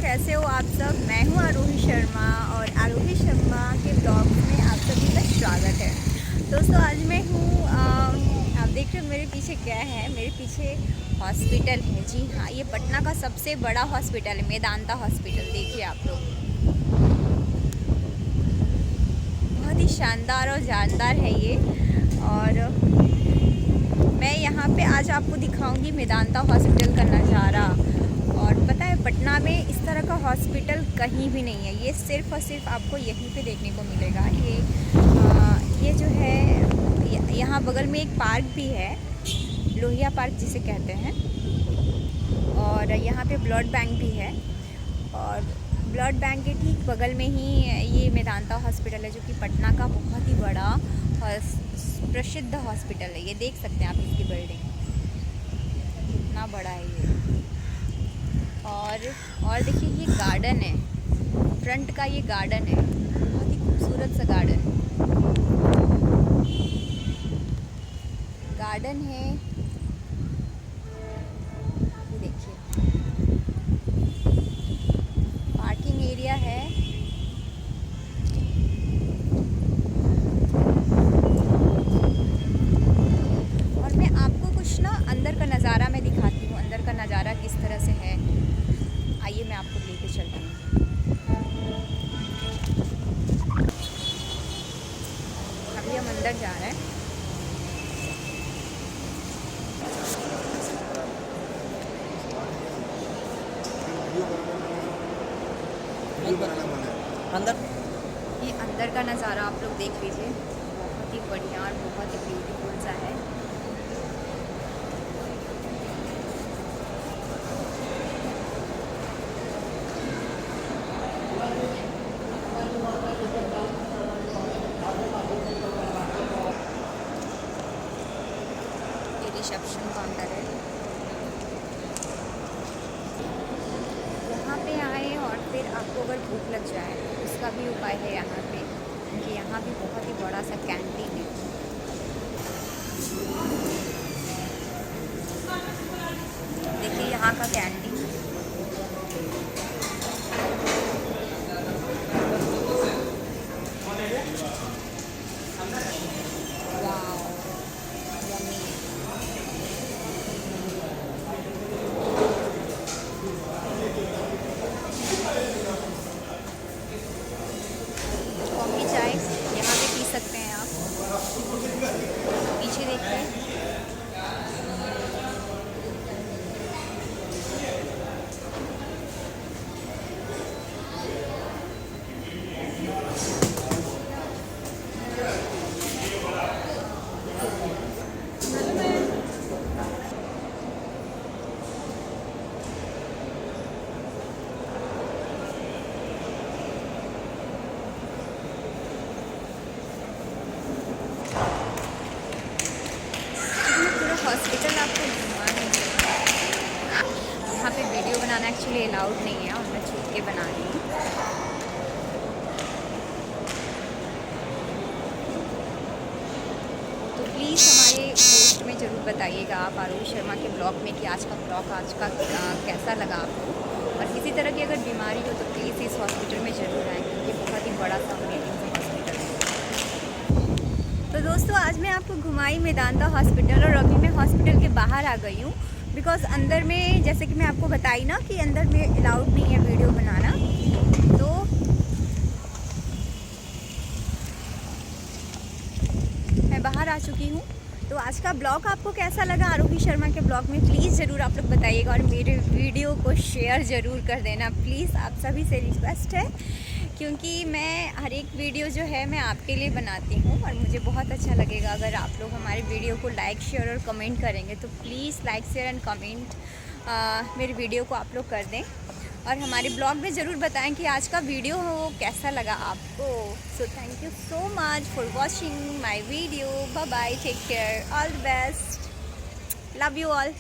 कैसे हो आप सब। मैं हूँ आरोही शर्मा और आरोही शर्मा के ब्लॉग में आप सभी का स्वागत है। दोस्तों आज मैं हूँ आप देख रहे हो मेरे पीछे क्या है। मेरे पीछे हॉस्पिटल है। जी हाँ, ये पटना का सबसे बड़ा हॉस्पिटल है, मेदांता हॉस्पिटल। देखिए आप लोग, बहुत ही शानदार और जानदार है ये। और मैं यहाँ पे आज आपको दिखाऊंगी मेदांता हॉस्पिटल का नज़ारा। और पता है, पटना में इस तरह का हॉस्पिटल कहीं भी नहीं है। ये सिर्फ़ और सिर्फ आपको यहीं पे देखने को मिलेगा। ये जो है, यहाँ बगल में एक पार्क भी है, लोहिया पार्क जिसे कहते हैं। और यहाँ पे ब्लड बैंक भी है। और ब्लड बैंक के ठीक बगल में ही ये मेदांता हॉस्पिटल है, जो कि पटना का बहुत ही बड़ा प्रसिद्ध हॉस्पिटल है। ये देख सकते हैं आप इसकी बिल्डिंग, कितना बड़ा है ये। और देखिए, ये गार्डन है, फ्रंट का ये गार्डन है, बहुत ही खूबसूरत सा गार्डन है। ये देखिए, पार्किंग एरिया है। और मैं आपको कुछ ना अंदर का नज़ारा मैं दिखाती हूँ, अंदर का नज़ारा किस तरह से है। आइए मैं आपको लेके चलती हूँ। अभी हम अंदर जा रहे हैं। अंदर ये अंदर का नज़ारा आप लोग देख लीजिए, बहुत ही बढ़िया और बहुत ही ब्यूटीफुल सा है। ये रिसेप्शन काउंटर है। यहाँ पे आए और फिर आपको अगर भूख लग जाए उसका भी उपाय है यहाँ पे, क्योंकि यहाँ भी बहुत ही बड़ा सा कैंटीन है। देखिए यहाँ का कैंटीन, वाओ, यम्मी। कॉफ़ी चाय यहाँ पे पी सकते हैं आप। पीछे देखिए, हॉस्पिटल आपको घुमा नहीं सकता। यहाँ पे वीडियो बनाना एक्चुअली अलाउड नहीं है और मैं छुप के बना रही हूँ। तो प्लीज़ हमारे पोस्ट में ज़रूर बताइएगा आप आरोही शर्मा के ब्लॉग में कि आज का ब्लॉग कैसा लगा आपको। और किसी तरह की अगर बीमारी हो तो प्लीज़ इस हॉस्पिटल में ज़रूर आएँ, क्योंकि बहुत ही बड़ा सा अमेजिंग सा हॉस्पिटल है। तो दोस्तों आज मैं आपको घुमाई मेदांता हॉस्पिटल, और अभी मैं हॉस्पिटल के बाहर आ गई हूँ। बिकॉज़ अंदर में, जैसे कि मैं आपको बताई ना कि अंदर में अलाउड नहीं है वीडियो बनाना, तो मैं बाहर आ चुकी हूँ। तो आज का ब्लॉग आपको कैसा लगा आरोही शर्मा के ब्लॉग में, प्लीज़ ज़रूर आप लोग बताइएगा। और मेरे वीडियो को शेयर ज़रूर कर देना प्लीज़, आप सभी से रिक्वेस्ट है, क्योंकि मैं हर एक वीडियो जो है मैं आपके लिए बनाती हूँ। और मुझे बहुत अच्छा लगेगा अगर आप लोग हमारे वीडियो को लाइक, शेयर और कमेंट करेंगे। तो please like, share and comment मेरे वीडियो को आप लोग कर दें। और हमारे ब्लॉग में ज़रूर बताएं कि आज का वीडियो हो कैसा लगा आपको। So thank you so much for watching my video. Bye bye, take care, all the best, love you all.